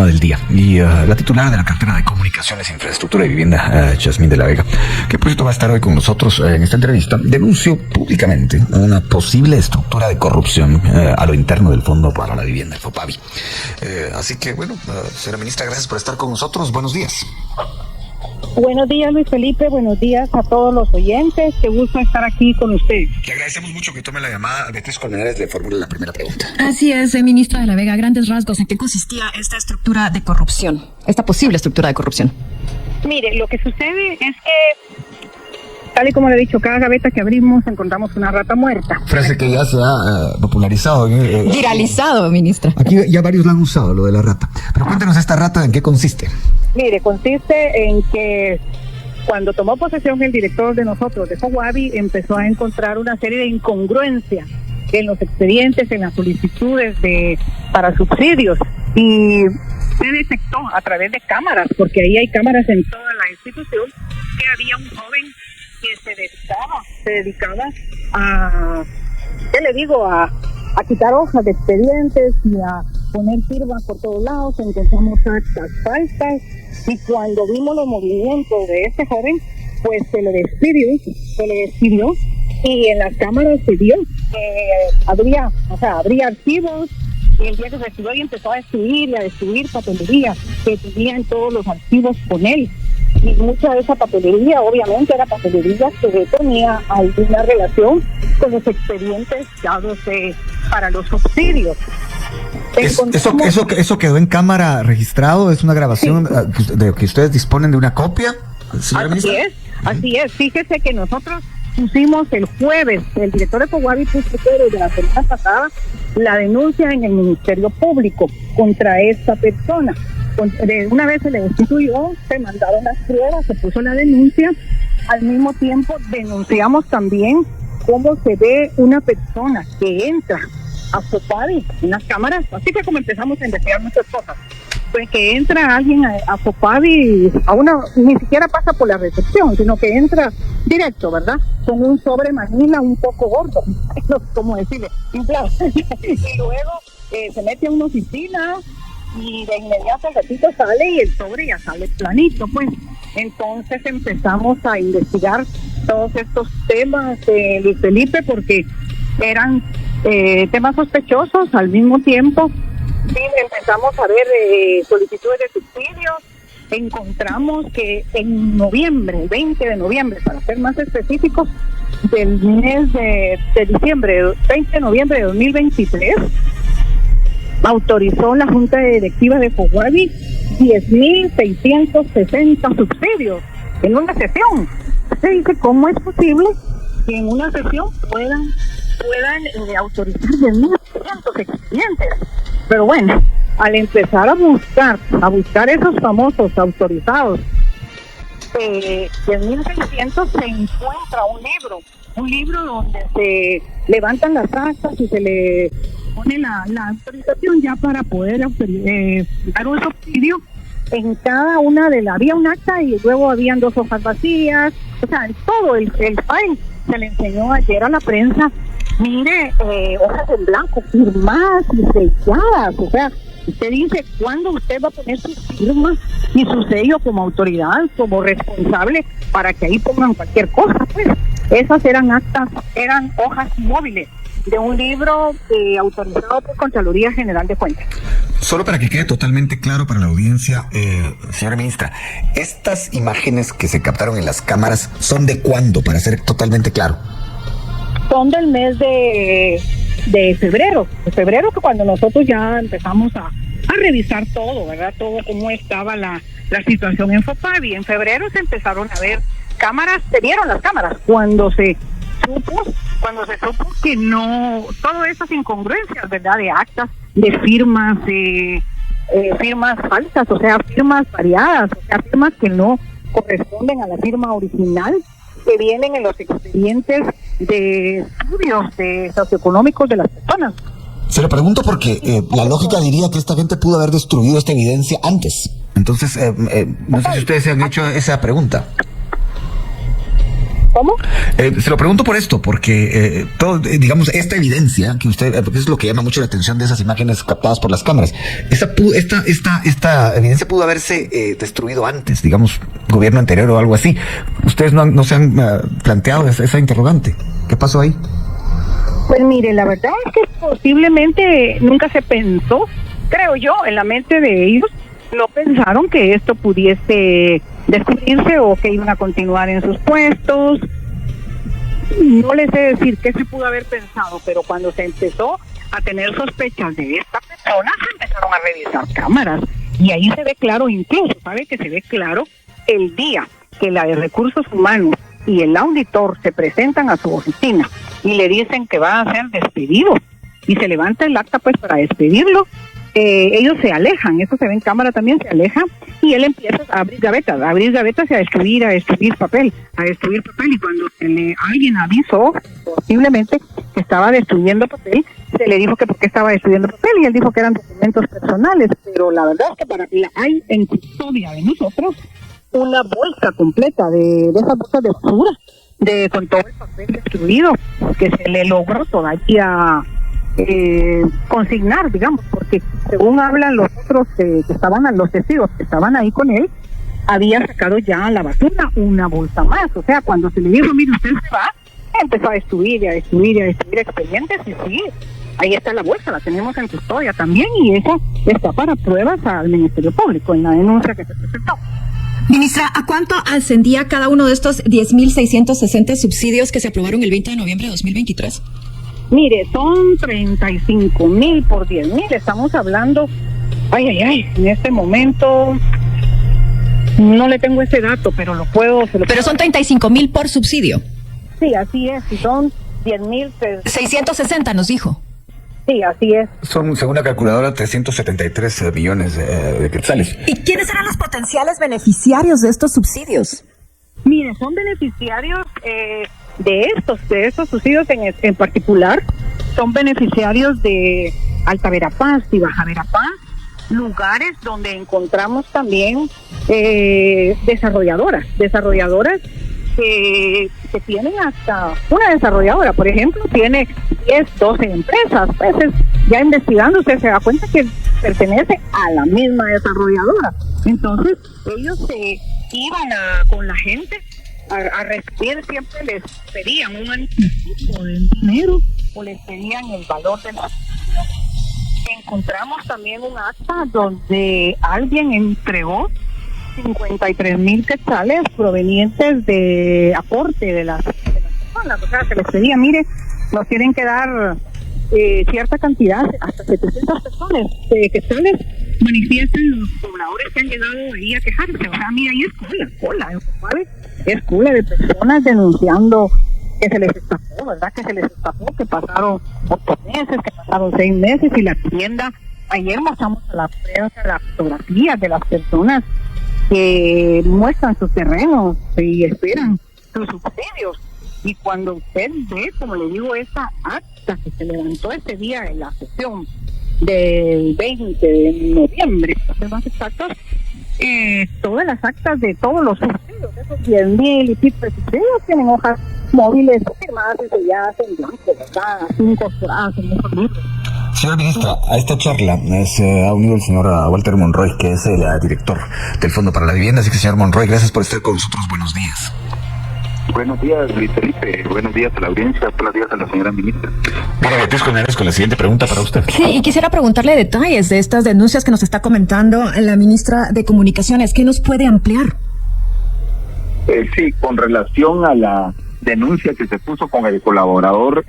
tema del día. Y la titular de la cartera de Comunicaciones, Infraestructura y Vivienda, Yasmín de la Vega, que por cierto va a estar hoy con nosotros en esta entrevista, denunció públicamente una posible estructura de corrupción a lo interno del Fondo para la Vivienda, el FOPAVI. Así que, bueno, señora ministra, gracias por estar con nosotros. Buenos días. Buenos días, Luis Felipe. Buenos días a todos los oyentes. Qué gusto estar aquí con ustedes. Le agradecemos mucho que tome la llamada. Beatriz Colmenares le formula la primera pregunta. Así es, ministra de la Vega. Grandes rasgos, ¿en qué consistía esta estructura de corrupción? Esta posible estructura de corrupción. Mire, lo que sucede es que, tal y como le he dicho, cada gaveta que abrimos encontramos una rata muerta. Frase que ya se ha popularizado. Viralizado, ministra. Aquí ya varios la han usado, lo de la rata. Pero cuéntenos esta rata, ¿en qué consiste? Mire, consiste en que cuando tomó posesión el director de nosotros, de FOPAVI, empezó a encontrar una serie de incongruencias en los expedientes, en las solicitudes para subsidios. Y se detectó a través de cámaras, porque ahí hay cámaras en toda la institución, que había un joven que se dedicaba a, ¿qué le digo? A quitar hojas de expedientes y a poner firmas por todos lados. Encontramos actas falsas y cuando vimos los movimientos de este joven, pues se le despidió y en las cámaras se vio que habría archivos, y el día que se activó y empezó a destruir papelería que tenían todos los archivos con él. Y mucha de esa papelería, obviamente, era papelería que tenía alguna relación con los expedientes dados para los subsidios. ¿Eso quedó en cámara registrado? ¿Es una grabación de que ustedes disponen de una copia, señora ministra? Así es. Fíjese que nosotros pusimos el jueves, el director de FOPAVI puso desde la semana pasada la denuncia en el Ministerio Público contra esta persona. Una vez se le destituyó, se mandaron las pruebas, se puso la denuncia. Al mismo tiempo denunciamos también cómo se ve una persona que entra a FOPAVI en las cámaras. Así que como empezamos a investigar muchas cosas, pues que entra alguien a FOPAVI, ni siquiera pasa por la recepción, sino que entra directo, ¿verdad? Con un sobre manila un poco gordo, como decirle, inflado. Y luego se mete a una oficina y de inmediato el ratito sale y el sobre ya sale planito, pues. Entonces empezamos a investigar todos estos temas, Luis Felipe, porque eran temas sospechosos. Al mismo tiempo empezamos a ver solicitudes de subsidios. Encontramos que en noviembre, el 20 de noviembre, para ser más específicos, del mes de diciembre, 20 de noviembre de 2023, autorizó la Junta Directiva de FOPAVI 10.660 subsidios en una sesión. Se dice, ¿cómo es posible que en una sesión puedan autorizar 10.600 expedientes? Pero bueno, al empezar a buscar esos famosos autorizados, 10.600, se encuentra un libro donde se levantan las actas y se le pone la autorización ya para poder dar un subsidio. En cada una había un acta y luego habían 2 hojas vacías, o sea, todo el file se le enseñó ayer a la prensa. Mire, hojas en blanco, firmadas y selladas, o sea, usted dice, ¿cuándo usted va a poner su firma y su sello como autoridad, como responsable, para que ahí pongan cualquier cosa? Pues esas eran hojas móviles de un libro autorizado por Contraloría General de Cuentas. Solo para que quede totalmente claro para la audiencia, señora ministra, estas imágenes que se captaron en las cámaras, ¿son de cuándo, para ser totalmente claro? Son del mes de febrero, que cuando nosotros ya empezamos a revisar todo, ¿verdad? Todo cómo estaba la situación en FOPAVI. En febrero se empezaron a ver cámaras, se vieron las cámaras, cuando se supo que no, todas esas incongruencias, ¿verdad? De actas, de firmas, firmas falsas, o sea, firmas variadas, o sea, firmas que no corresponden a la firma original, que vienen en los expedientes de estudios socioeconómicos de las personas. Se lo pregunto porque la lógica diría que esta gente pudo haber destruido esta evidencia antes. Entonces, no sé si ustedes se han hecho esa pregunta. ¿Cómo? Se lo pregunto por esto, porque digamos, esta evidencia que usted, porque es lo que llama mucho la atención de esas imágenes captadas por las cámaras, esta evidencia pudo haberse destruido antes, digamos, gobierno anterior o algo así. Ustedes no se han planteado esa interrogante. ¿Qué pasó ahí? Pues mire, la verdad es que posiblemente nunca se pensó, creo yo, en la mente de ellos, no pensaron que esto pudiese descubrirse o que iban a continuar en sus puestos. No les sé decir qué se pudo haber pensado, pero cuando se empezó a tener sospechas de esta persona, se empezaron a revisar cámaras. Y ahí se ve claro, incluso, ¿sabe? Que se ve claro el día que la de Recursos Humanos y el auditor se presentan a su oficina y le dicen que va a ser despedido. Y se levanta el acta pues para despedirlo. Ellos se alejan, eso se ve en cámara también, se alejan y él empieza a abrir gavetas y a destruir papel, y cuando alguien avisó posiblemente que estaba destruyendo papel, se le dijo que por qué estaba destruyendo papel y él dijo que eran documentos personales, pero la verdad es que hay en custodia de nosotros una bolsa completa de esas bolsas de basura, con todo el papel destruido, que se le logró todavía consignar, digamos, porque según hablan los otros los testigos que estaban ahí con él, había sacado ya a la basura una bolsa más. O sea, cuando se le dijo, mire, usted se va, empezó a destruir expedientes y sí, ahí está la bolsa, la tenemos en custodia también y eso está para pruebas al Ministerio Público en la denuncia que se presentó. Ministra, ¿a cuánto ascendía cada uno de estos 10.660 subsidios que se aprobaron el 20 de noviembre de 2023? Mire, son 35,000 por 10,000. Estamos hablando, en este momento no le tengo ese dato, pero Pero son 35,000 por subsidio. Sí, así es, y son 10,000. 660 nos dijo. Sí, así es. Son, según la calculadora, 373 millones de quetzales. ¿Y quiénes eran los potenciales beneficiarios de estos subsidios? Mire, son beneficiarios de estos subsidios en particular, son beneficiarios de Alta Verapaz y Baja Verapaz, lugares donde encontramos también desarrolladoras que tienen hasta una desarrolladora, por ejemplo, tiene 10, 12 empresas. Pues ya investigando usted se da cuenta que pertenece a la misma desarrolladora. Entonces ellos se iban con la gente a recibir, siempre les pedían un anticipo del dinero o les pedían el valor de la... Encontramos también un acta donde alguien entregó 53,000 quetzales provenientes de aporte de las personas. O sea, se les pedía, mire, nos tienen que dar cierta cantidad, hasta 700 personas quetzales, manifiestan los pobladores que han llegado ahí a quejarse. O sea, mira, ahí es cola, ¿sabes? Es cola de personas denunciando que se les estafó, ¿verdad? Que pasaron 8 meses, que pasaron 6 meses y la tienda, ayer mostramos a la prensa las fotografías de las personas que muestran sus terrenos y esperan sus subsidios. Y cuando usted ve, como le digo, esa acta que se levantó ese día en la sesión del 20 de noviembre, para ser más exactos, todas las actas de todos los subsidios, esos 10,000 y pico de subsidios, tienen hojas móviles firmadas y selladas en blanco, ¿verdad? Incorporadas en esos libros. Señora ministra, a esta charla se ha unido el señor Walter Monroy, que es el director del Fondo para la Vivienda. Así que, señor Monroy, gracias por estar con nosotros. Buenos días. Buenos días, Luis Felipe. Buenos días a la audiencia. Buenos días a la señora ministra. Bueno, Beatriz Coneres, con la siguiente pregunta para usted. Sí, y quisiera preguntarle detalles de estas denuncias que nos está comentando la ministra de Comunicaciones. ¿Qué nos puede ampliar? Sí, con relación a la denuncia que se puso con el colaborador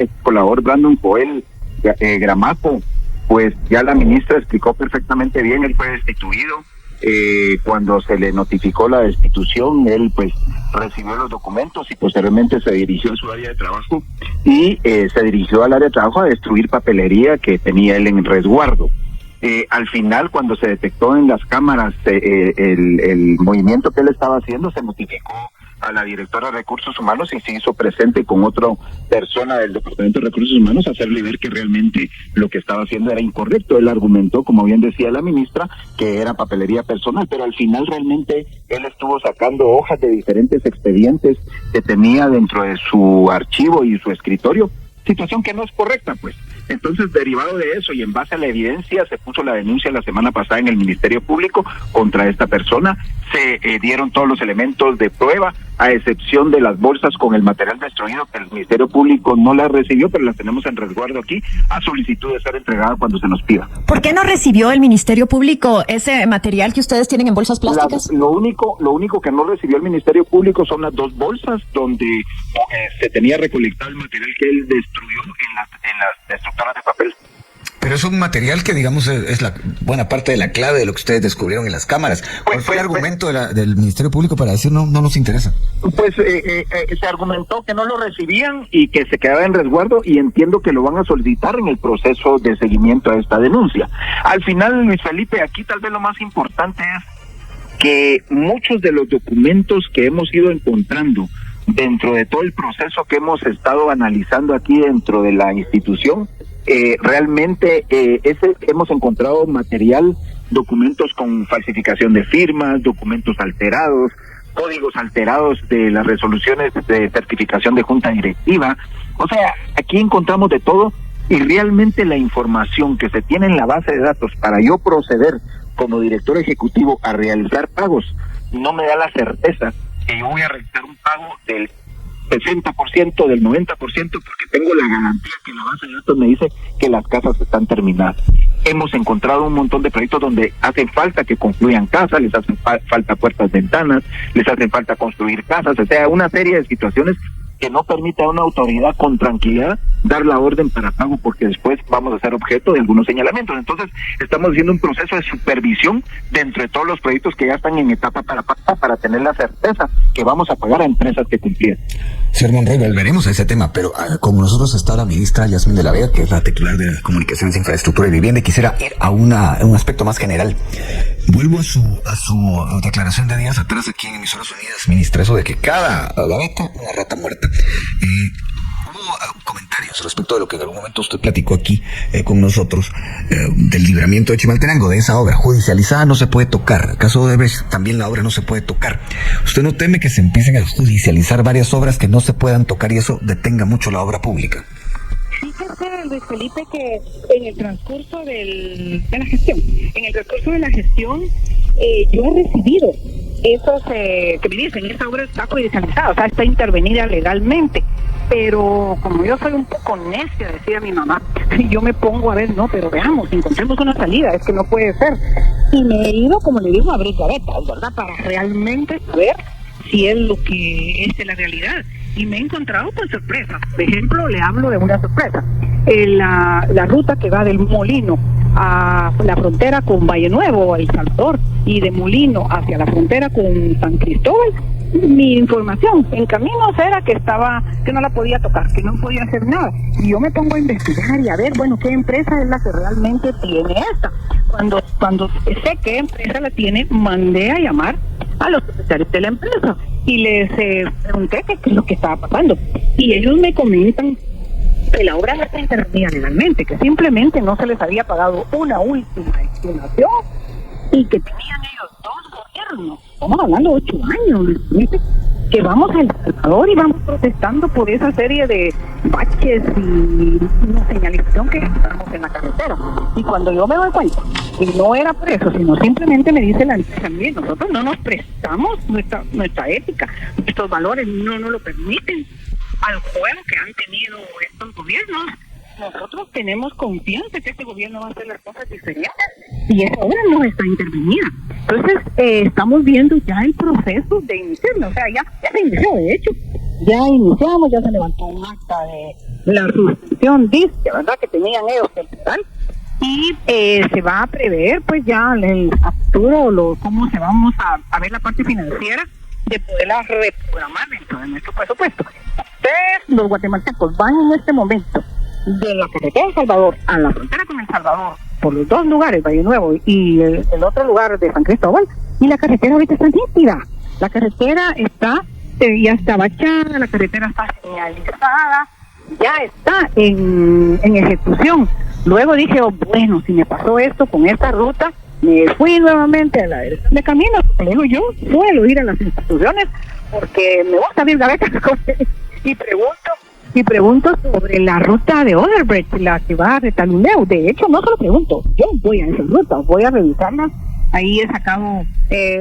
Brandon Joel Gramaco, pues ya la ministra explicó perfectamente bien. Él fue destituido. Cuando se le notificó la destitución, él pues recibió los documentos y posteriormente se dirigió a su área de trabajo y se dirigió al área de trabajo a destruir papelería que tenía él en resguardo. Al final, cuando se detectó en las cámaras el movimiento que él estaba haciendo, se notificó a la directora de Recursos Humanos y se hizo presente con otra persona del Departamento de Recursos Humanos a hacerle ver que realmente lo que estaba haciendo era incorrecto. Él argumentó, como bien decía la ministra, que era papelería personal, pero al final realmente él estuvo sacando hojas de diferentes expedientes que tenía dentro de su archivo y su escritorio, situación que no es correcta, pues. Entonces, derivado de eso y en base a la evidencia, se puso la denuncia la semana pasada en el Ministerio Público contra esta persona. Se dieron todos los elementos de prueba, a excepción de las bolsas con el material destruido, que el Ministerio Público no las recibió, pero las tenemos en resguardo aquí, a solicitud de ser entregada cuando se nos pida. ¿Por qué no recibió el Ministerio Público ese material que ustedes tienen en bolsas plásticas? Lo único que no recibió el Ministerio Público son las 2 bolsas donde se tenía recolectado el material que él destruyó en las destructoras de papel. Pero es un material que, digamos, es la buena parte de la clave de lo que ustedes descubrieron en las cámaras. ¿Cuál fue el argumento del Ministerio Público para decir no nos interesa? Pues se argumentó que no lo recibían y que se quedaba en resguardo, y entiendo que lo van a solicitar en el proceso de seguimiento a esta denuncia. Al final, Luis Felipe, aquí tal vez lo más importante es que muchos de los documentos que hemos ido encontrando dentro de todo el proceso que hemos estado analizando aquí dentro de la institución, realmente hemos encontrado material, documentos con falsificación de firmas, documentos alterados, códigos alterados de las resoluciones de certificación de junta directiva. O sea, aquí encontramos de todo, y realmente la información que se tiene en la base de datos para yo proceder como director ejecutivo a realizar pagos no me da la certeza que yo voy a realizar un pago del 60%, del 90%, porque tengo la garantía que la base de datos me dice que las casas están terminadas. Hemos encontrado un montón de proyectos donde hacen falta que concluyan casas, les hacen falta puertas, ventanas, les hacen falta construir casas, o sea, una serie de situaciones que no permite a una autoridad con tranquilidad dar la orden para pago, porque después vamos a ser objeto de algunos señalamientos. Entonces, estamos haciendo un proceso de supervisión dentro de todos los proyectos que ya están en etapa para tener la certeza que vamos a pagar a empresas que cumplían. Señor Monroy, volveremos a ese tema, pero con nosotros está la ministra Yasmín de la Vega, que es la titular de Comunicaciones, Infraestructura y Vivienda, y quisiera ir a un aspecto más general. Vuelvo a su declaración de días atrás aquí en Emisoras Unidas, ministra, eso de que cada gaveta una rata muerta. Hubo comentarios respecto de lo que en algún momento usted platicó aquí con nosotros, del libramiento de Chimaltenango, de esa obra judicializada. No se puede tocar. Caso de Brecht, también la obra no se puede tocar. ¿Usted no teme que se empiecen a judicializar varias obras que no se puedan tocar y eso detenga mucho la obra pública? Fíjese, Luis Felipe, que en el transcurso de la gestión, yo he recibido esos que me dicen, esa obra está judicializada, o sea, está intervenida legalmente. Pero como yo soy un poco necia, decía mi mamá, yo me pongo a ver, no, pero veamos, encontremos una salida, es que no puede ser. Y me he ido, como le digo, a abrir gavetas, ¿verdad? Para realmente saber si es lo que es la realidad. Y me he encontrado con sorpresas. Por ejemplo, le hablo de una sorpresa. La ruta que va del Molino a la frontera con Valle Nuevo, El Salvador, y de Molino hacia la frontera con San Cristóbal, mi información en caminos era que no la podía tocar, que no podía hacer nada. Y yo me pongo a investigar y a ver, bueno, qué empresa es la que realmente tiene esta. Cuando sé qué empresa la tiene, mandé a llamar a los propietarios de la empresa y les pregunté qué es lo que estaba pasando. Y ellos me comentan que la obra no está intervenida legalmente, que simplemente no se les había pagado una última estimación y que tenían ellos 2 gobiernos, estamos hablando de 8 años, ¿viste? Que vamos a El Salvador y vamos protestando por esa serie de baches y señalización que estamos en la carretera. Y cuando yo me doy cuenta que no era por eso, sino simplemente me dice la empresa, mire, nosotros no nos prestamos nuestra ética, nuestros valores no nos lo permiten al juego que han tenido estos gobiernos. Nosotros tenemos confianza que este gobierno va a hacer las cosas diferentes y esa obra no está intervenida. Entonces, estamos viendo ya el proceso de iniciarlo. O sea, ya se inició, de hecho. Ya iniciamos, ya se levantó un acta de la suspensión, dice, ¿verdad?, que tenían ellos temporal. Y se va a prever, pues, ya a futuro, cómo se vamos a ver la parte financiera de poderla reprogramar dentro de nuestro presupuesto. Ustedes, los guatemaltecos, van en este momento de la carretera de Salvador a la frontera con El Salvador, por los 2 lugares, Valle Nuevo y el otro lugar de San Cristóbal, y la carretera ahorita está nítida. La carretera está ya está bachada, la carretera está señalizada, ya está en ejecución. Luego dije, oh, bueno, si me pasó esto con esta ruta, me fui nuevamente a la dirección de caminos. Luego yo suelo ir a las instituciones porque me gusta abrir gavetas y pregunto sobre la ruta de Odebrecht, la que va a Retaluleu. De hecho, no solo pregunto, yo voy a esa ruta, voy a revisarlas. Ahí he sacado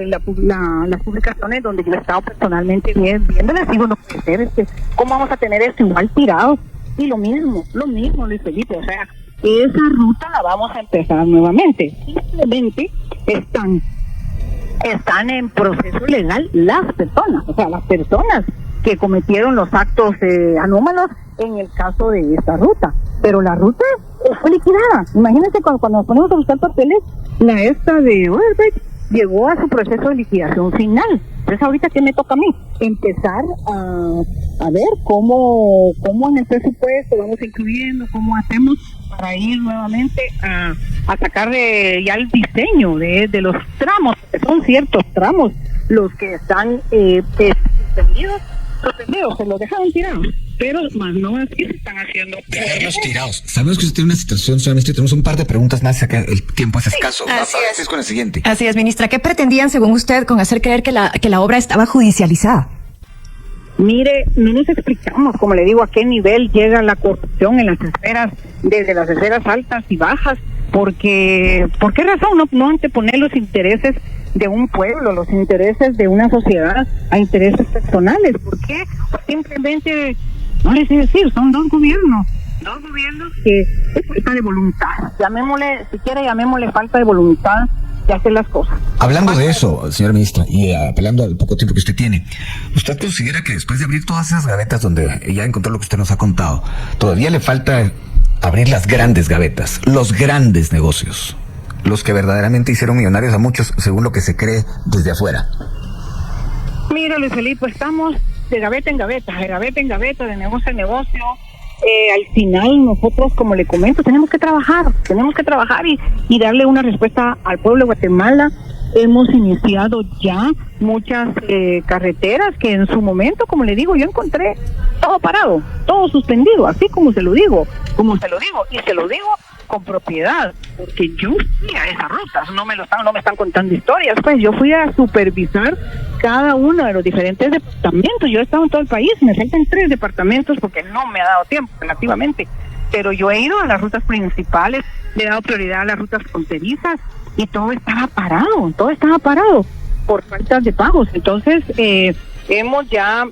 las publicaciones donde yo he estado personalmente viéndolas. Digo, no puede ser, ¿cómo vamos a tener esto igual tirado? Y lo mismo, Luis Felipe, o sea, esa ruta la vamos a empezar nuevamente. Simplemente están en proceso legal las personas que cometieron los actos anómalos en el caso de esta ruta. Pero la ruta fue liquidada. Imagínense cuando nos ponemos a buscar papeles, la esta de Odebrecht llegó a su proceso de liquidación final. Entonces ahorita, ¿qué me toca a mí? Empezar a ver cómo en el presupuesto vamos incluyendo, cómo hacemos para ir nuevamente a sacar ya el diseño de los tramos, que son ciertos tramos los que están suspendidos, se los dejaron tirados, pero más no así se están haciendo. Dejarlos tirados. Sabemos que usted tiene una situación, solamente tenemos un par de preguntas más, ya que el tiempo es escaso. Así es con el siguiente. Así es, ministra. ¿Qué pretendían, según usted, con hacer creer que la obra estaba judicializada? Mire, no nos explicamos, como le digo, a qué nivel llega la corrupción en las esferas, desde las esferas altas y bajas, porque ¿por qué razón no anteponer los intereses de un pueblo, los intereses de una sociedad a intereses personales? ¿Por qué? Pues simplemente, no les sé decir, son dos gobiernos que es falta de voluntad, llamémosle falta de voluntad de hacer las cosas. Hablando de eso, señora ministra, y apelando al poco tiempo que usted tiene, ¿usted considera que después de abrir todas esas gavetas donde ya encontró lo que usted nos ha contado, todavía le falta abrir las grandes gavetas, los grandes negocios, los que verdaderamente hicieron millonarios a muchos, según lo que se cree desde afuera? Mira, Luis Felipe, estamos de gaveta en gaveta, de negocio en negocio. Al final nosotros, como le comento, tenemos que trabajar y darle una respuesta al pueblo de Guatemala. Hemos iniciado ya muchas carreteras que en su momento, como le digo, yo encontré todo parado, todo suspendido, así como se lo digo, y se lo digo con propiedad, porque yo fui a esas rutas, no me están contando historias, pues yo fui a supervisar cada uno de los diferentes departamentos. Yo he estado en todo el país, me faltan 3 departamentos porque no me ha dado tiempo relativamente, pero yo he ido a las rutas principales, le he dado prioridad a las rutas fronterizas y todo estaba parado por faltas de pagos. Entonces hemos ya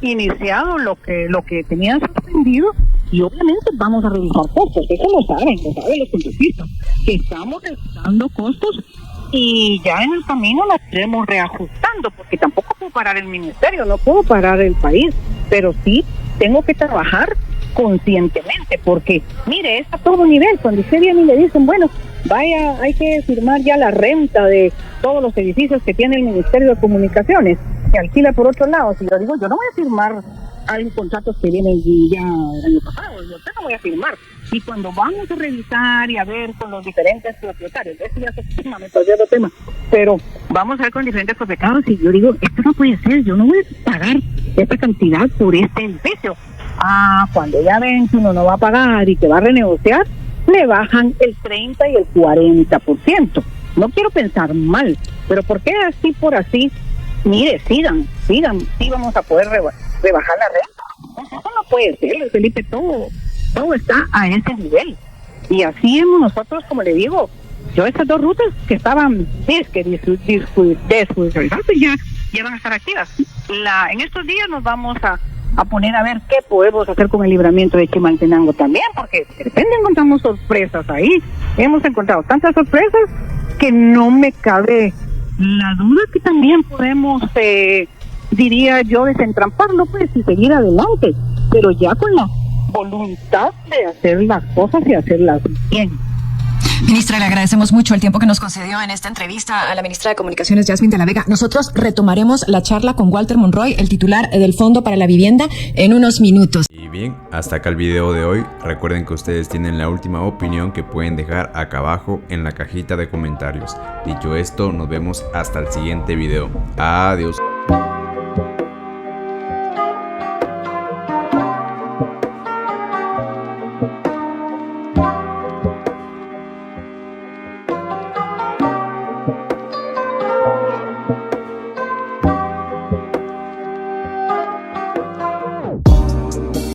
iniciado lo que tenían suspendido. Y obviamente vamos a revisar costos, eso lo saben los contratistas, que estamos revisando costos y ya en el camino las iremos reajustando, porque tampoco puedo parar el ministerio, no puedo parar el país, pero sí tengo que trabajar conscientemente, porque mire, es a todo nivel. Cuando usted viene y le dicen, bueno, vaya, hay que firmar ya la renta de todos los edificios que tiene el Ministerio de Comunicaciones, que alquila por otro lado. Si yo digo, yo no voy a firmar hay contratos que vienen ya el año pasado, yo no voy a firmar. Y cuando vamos a revisar y a ver con los diferentes propietarios, eso ya se firma, me estoy dando tema, pero vamos a ver con diferentes propietarios y yo digo, esto no puede ser, yo no voy a pagar esta cantidad por este edificio. Cuando ya ven que uno no va a pagar y que va a renegociar, le bajan el 30 y el 40%. No quiero pensar mal, pero ¿por qué así por así? Mire, sigan, sí vamos a poder rebajar la renta. Eso no puede ser, Felipe, todo está a ese nivel. Y así hemos nosotros, como le digo, yo estas 2 rutas que estaban desjudicializadas ya van a estar activas. En estos días nos vamos a poner a ver qué podemos hacer con el libramiento de Chimaltenango también, porque de repente encontramos sorpresas ahí. Hemos encontrado tantas sorpresas que no me cabe la duda que también podemos, diría yo, desentramparlo pues y seguir adelante, pero ya con la voluntad de hacer las cosas y hacerlas bien. Ministra, le agradecemos mucho el tiempo que nos concedió en esta entrevista a la ministra de Comunicaciones, Yasmín de la Vega. Nosotros retomaremos la charla con Walter Monroy, el titular del Fondo para la Vivienda, en unos minutos. Y bien, hasta acá el video de hoy. Recuerden que ustedes tienen la última opinión que pueden dejar acá abajo en la cajita de comentarios. Dicho esto, nos vemos hasta el siguiente video. Adiós.